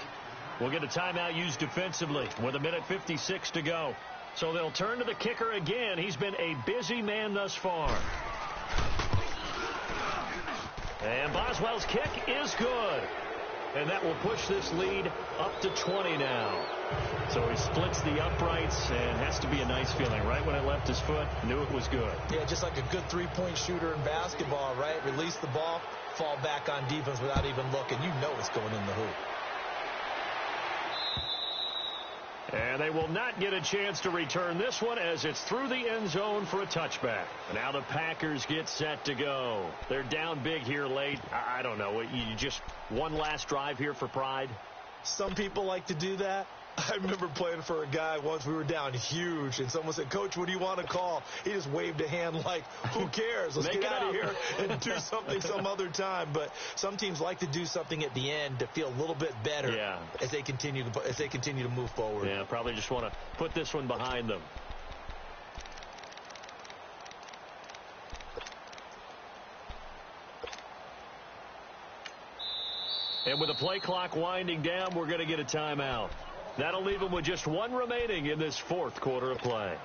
we'll get a timeout used defensively with 1:56 to go. So they'll turn to the kicker again. He's been a busy man thus far. And Boswell's kick is good. And that will push this lead up to 20 now. So he splits the uprights, and has to be a nice feeling. Right when it left his foot, knew it was good. Yeah, just like a good three-point shooter in basketball, right? Release the ball, fall back on defense without even looking. You know it's going in the hoop. And they will not get a chance to return this one as it's through the end zone for a touchback. Now the Packers get set to go. They're down big here late. I don't know. You just one last drive here for pride? Some people like to do that. I remember playing for a guy once. We were down huge, and someone said, "Coach, what do you want to call?" He just waved a hand like, who cares? Let's get out of here and do something some other time. But some teams like to do something at the end to feel a little bit better as they continue to move forward. Yeah, probably just want to put this one behind them. And with the play clock winding down, we're going to get a timeout. That'll leave them with just one remaining in this 4th quarter of play.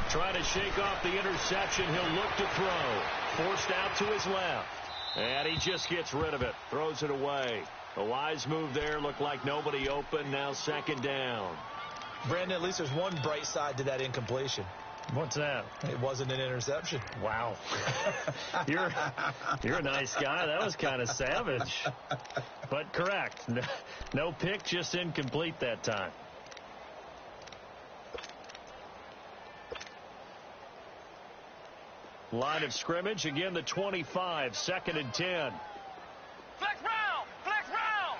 Trying to shake off the interception. He'll look to throw. Forced out to his left. And he just gets rid of it. Throws it away. A wise move there. Looked like nobody open. Now 2nd down. Brandon, at least there's one bright side to that incompletion. What's that? It wasn't an interception. Wow. You're a nice guy. That was kind of savage. But correct. No pick, just incomplete that time. Line of scrimmage, again the 25, 2nd and 10. Flex round! Flex round!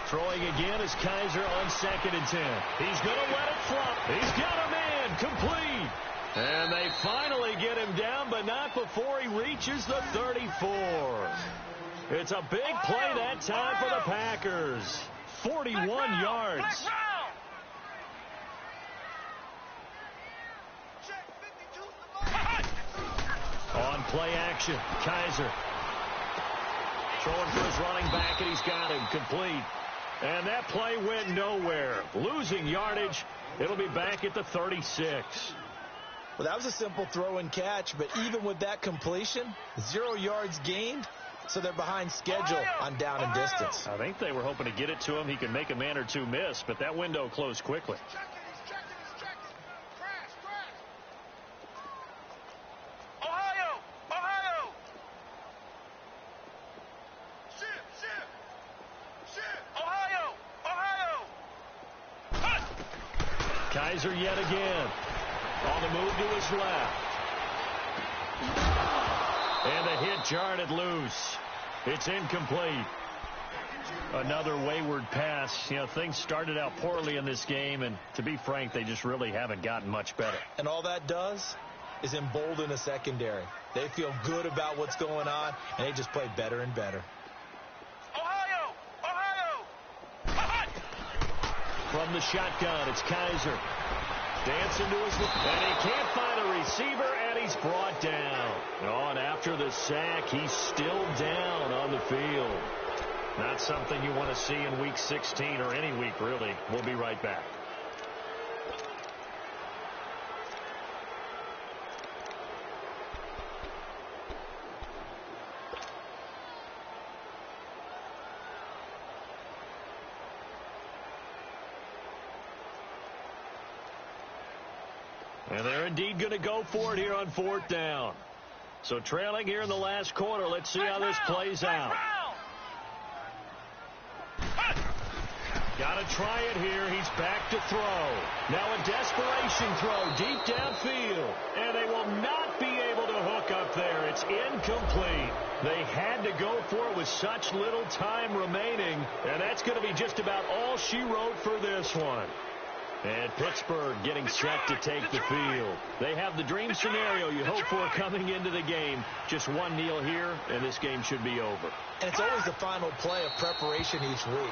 Throwing again is Kaiser on 2nd and 10. He's going to let it fly. He's got a man, complete. And they finally get him down, but not before he reaches the 34. It's a big play that time for the Packers. 41 yards. play action. Kaiser throwing for his running back, and he's got him complete. And that play went nowhere. Losing yardage. It'll be back at the 36. Well, that was a simple throw and catch, but even with that completion, 0 yards gained, so they're behind schedule on down and distance. I think they were hoping to get it to him. He could make a man or two miss, but that window closed quickly. He's checking. Crash. Ohio. Ship. Ohio. Cut. Kaiser yet again. On the move to his left. And the hit jarred it loose. It's incomplete. Another wayward pass. You know, things started out poorly in this game, and to be frank, they just really haven't gotten much better. And all that does is embolden a secondary. They feel good about what's going on, and they just play better and better. Ohio. From the shotgun, it's Kaiser. Dancing to his left, and he can't find a receiver, and he's brought down. Oh, and after the sack, he's still down on the field. Not something you want to see in Week 16 or any week, really. We'll be right back. And they're indeed going to go for it here on 4th down. So trailing here in the last quarter. Let's see how this plays out. Got to try it here. He's back to throw. Now a desperation throw deep downfield. And they will not be able to hook up there. It's incomplete. They had to go for it with such little time remaining. And that's going to be just about all she wrote for this one. And Pittsburgh getting set to take the field. They have the dream scenario you hope for coming into the game. Just one kneel here, and this game should be over. And it's always the final play of preparation each week.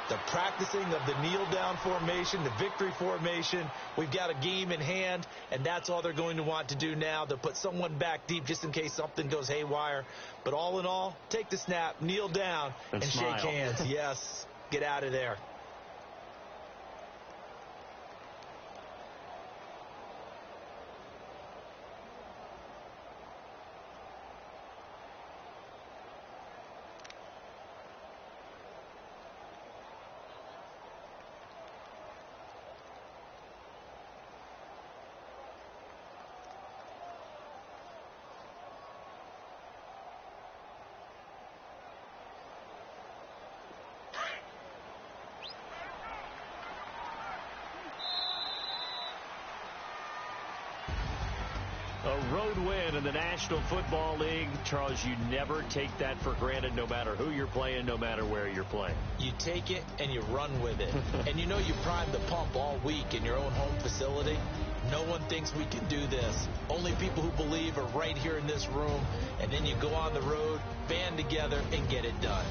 The practicing of the kneel-down formation, the victory formation. We've got a game in hand, and that's all they're going to want to do now. They'll put someone back deep just in case something goes haywire. But all in all, take the snap, kneel down, and shake hands. Yes, get out of there. A road win in the National Football League. Charles, you never take that for granted no matter who you're playing, no matter where you're playing. You take it and you run with it. And you know you primed the pump all week in your own home facility. No one thinks we can do this. Only people who believe are right here in this room. And then you go on the road, band together, and get it done.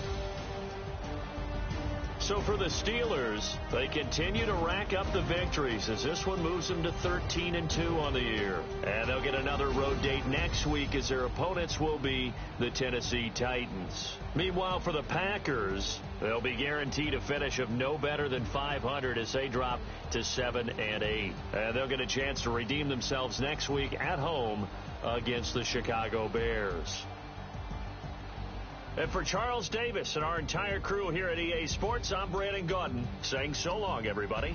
So for the Steelers, they continue to rack up the victories as this one moves them to 13-2 on the year. And they'll get another road date next week as their opponents will be the Tennessee Titans. Meanwhile, for the Packers, they'll be guaranteed a finish of no better than 500 as they drop to 7-8. And they'll get a chance to redeem themselves next week at home against the Chicago Bears. And for Charles Davis and our entire crew here at EA Sports, I'm Brandon Gaudin saying so long, everybody.